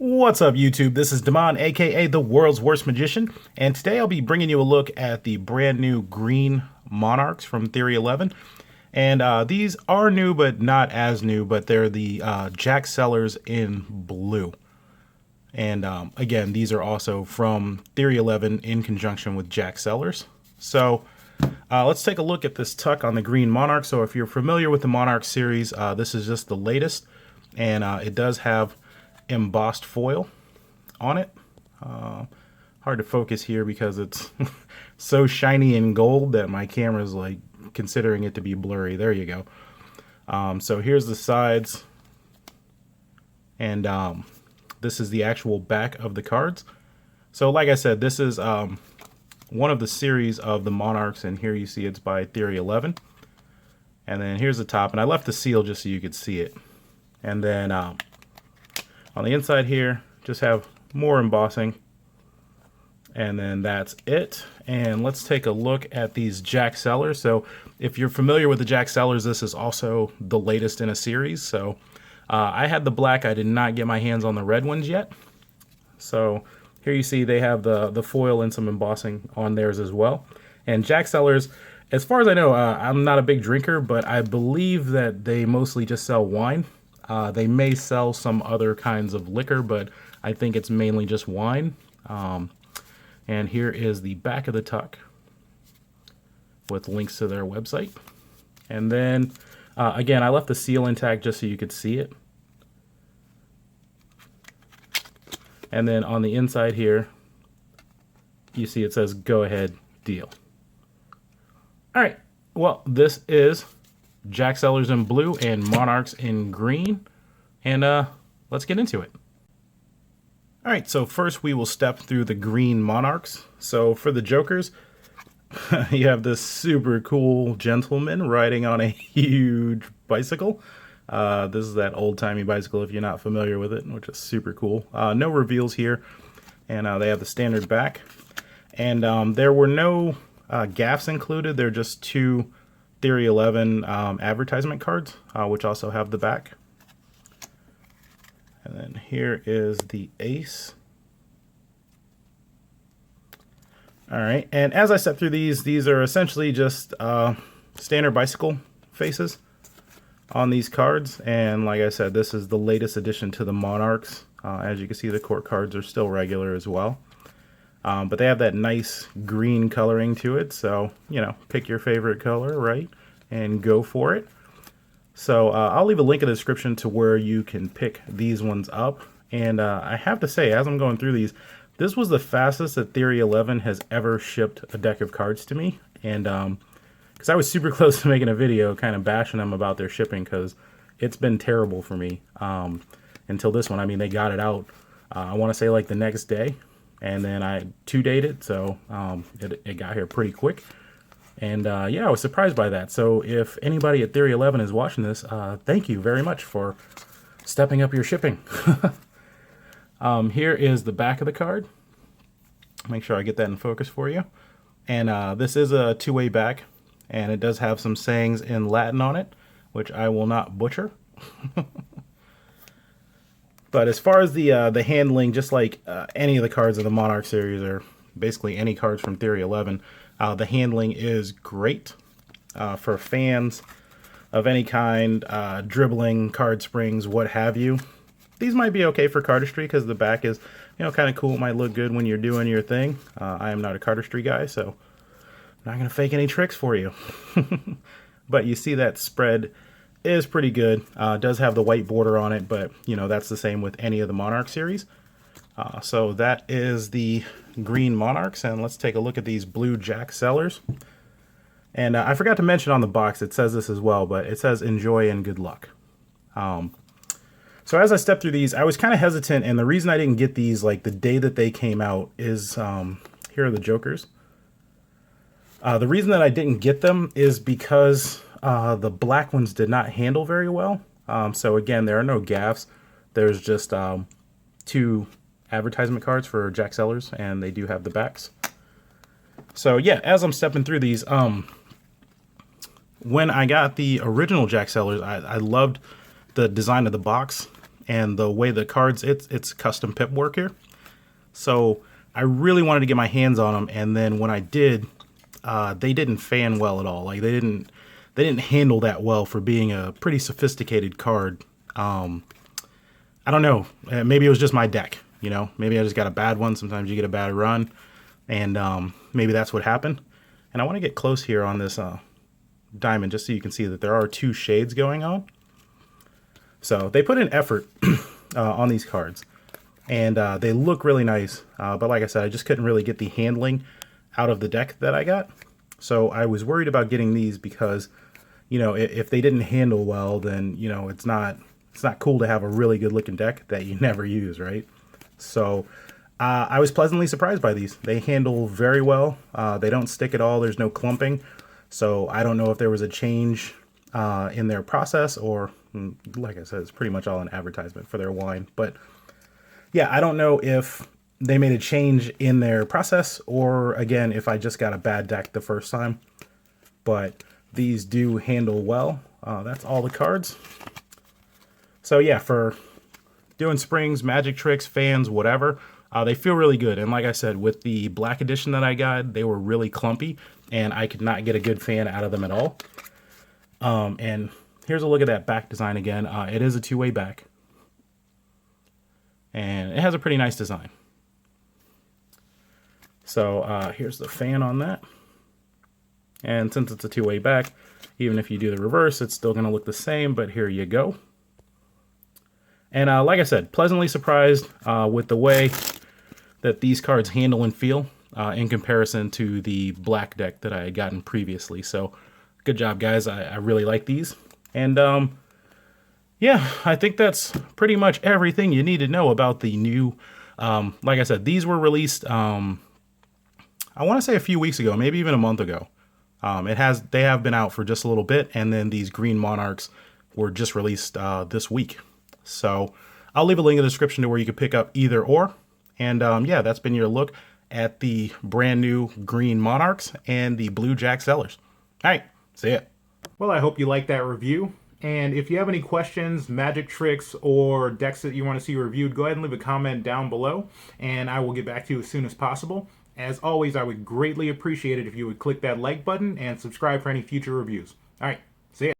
What's up, YouTube? This is Damon, aka the world's worst magician, and today I'll be bringing you a look at the brand new Green Monarchs from Theory11. And these are new, but not as new, but they're the JAQK Cellars in blue. And again, these are also from Theory11 in conjunction with JAQK Cellars. So let's take a look at this tuck on the Green Monarch. So if you're familiar with the Monarch series, this is just the latest, and it does have embossed foil on it. Hard to focus here because it's so shiny and gold that my camera's like considering it to be blurry. There you go. So here's the sides, and this is the actual back of the cards. So like I said, this is one of the series of the Monarchs, and here you see it's by Theory11. And then here's the top, and I left the seal just so you could see it. And then on the inside here, just have more embossing. And then that's it. And let's take a look at these JAQK Cellars. So if you're familiar with the JAQK Cellars, this is also the latest in a series. So I had the black. I did not get my hands on the red ones yet. So here you see they have the foil and some embossing on theirs as well. And JAQK Cellars, as far as I know, I'm not a big drinker, but I believe that they mostly just sell wine. They may sell some other kinds of liquor, but I think it's mainly just wine. And here is the back of the tuck with links to their website. And then, again, I left the seal intact just so you could see it. And then on the inside here, you see it says, "Go ahead, deal." All right, well, this is JAQK Cellars in blue and Monarchs in green, and let's get into it. All right, so first we will step through the Green Monarchs. So for the Jokers, you have this super cool gentleman riding on a huge bicycle. This is that old-timey bicycle if you're not familiar with it, which is super cool. No reveals here, and they have the standard back. And there were no gaffs included. They're just two Theory11 advertisement cards, which also have the back. And then here is the ace. All right, and as I step through these are essentially just standard bicycle faces on these cards. And like I said, this is the latest addition to the Monarchs. As you can see, the court cards are still regular as well. But they have that nice green coloring to it, so, you know, pick your favorite color, right, and go for it. So I'll leave a link in the description to where you can pick these ones up. And I have to say, as I'm going through these, this was the fastest that Theory11 has ever shipped a deck of cards to me. And because I was super close to making a video kind of bashing them about their shipping, because it's been terrible for me until this one. I mean, they got it out, I want to say like the next day. And then I two-dated it, so it got here pretty quick. And yeah, I was surprised by that. So if anybody at Theory11 is watching this, thank you very much for stepping up your shipping. Here is the back of the card. Make sure I get that in focus for you. And this is a two-way back, and it does have some sayings in Latin on it, which I will not butcher. But as far as the handling, just like any of the cards of the Monarch series, or basically any cards from Theory11, the handling is great for fans of any kind, dribbling, card springs, what have you. These might be okay for cardistry because the back is, you know, kind of cool. It might look good when you're doing your thing. I am not a cardistry guy, so I'm not going to fake any tricks for you. But you see that spread is pretty good. Does have the white border on it, but you know, that's the same with any of the Monarch series. So that is the Green Monarchs, and let's take a look at these blue JAQK Cellars. And I forgot to mention on the box, it says this as well, but it says enjoy and good luck. So as I step through these, I was kind of hesitant, and the reason I didn't get these like the day that they came out is, here are the Jokers. The reason that I didn't get them is because the black ones did not handle very well. So again, there are no gaffs. There's just two advertisement cards for JAQK Cellars, and they do have the backs. So yeah, as I'm stepping through these, when I got the original JAQK Cellars, I loved the design of the box. and the way the cards, it's custom pip work here. So I really wanted to get my hands on them, and then when I did, they didn't fan well at all. Like they didn't handle that well for being a pretty sophisticated card. I don't know. Maybe it was just my deck. You know, maybe I just got a bad one. Sometimes you get a bad run, and maybe that's what happened. And I want to get close here on this diamond just so you can see that there are two shades going on. So they put in effort on these cards, and they look really nice. But like I said, I just couldn't really get the handling out of the deck that I got. So I was worried about getting these because, you know, if they didn't handle well, then, you know, it's not cool to have a really good looking deck that you never use, right? So I was pleasantly surprised by these. They handle very well. They don't stick at all. There's no clumping. So I don't know if there was a change in their process, or like I said, it's pretty much all an advertisement for their wine. But yeah, I don't know if they made a change in their process, or again, if I just got a bad deck the first time. But these do handle well. That's all the cards. So yeah, for doing springs, magic tricks, fans, whatever, they feel really good. And like I said, with the black edition that I got, they were really clumpy, and I could not get a good fan out of them at all. And here's a look at that back design again. It is a two-way back, and it has a pretty nice design. So here's the fan on that. And since it's a two-way back, even if you do the reverse, it's still going to look the same, but here you go. And like I said, pleasantly surprised with the way that these cards handle and feel in comparison to the black deck that I had gotten previously. So good job, guys. I really like these. And yeah, I think that's pretty much everything you need to know about the new, like I said, these were released, I want to say a few weeks ago, maybe even a month ago. They have been out for just a little bit, and then these Green Monarchs were just released this week. So I'll leave a link in the description to where you can pick up either or. And yeah, that's been your look at the brand new Green Monarchs and the blue JAQK Cellars. All right, see ya. Well, I hope you liked that review. And if you have any questions, magic tricks, or decks that you want to see reviewed, go ahead and leave a comment down below, and I will get back to you as soon as possible. As always, I would greatly appreciate it if you would click that like button and subscribe for any future reviews. All right, see ya.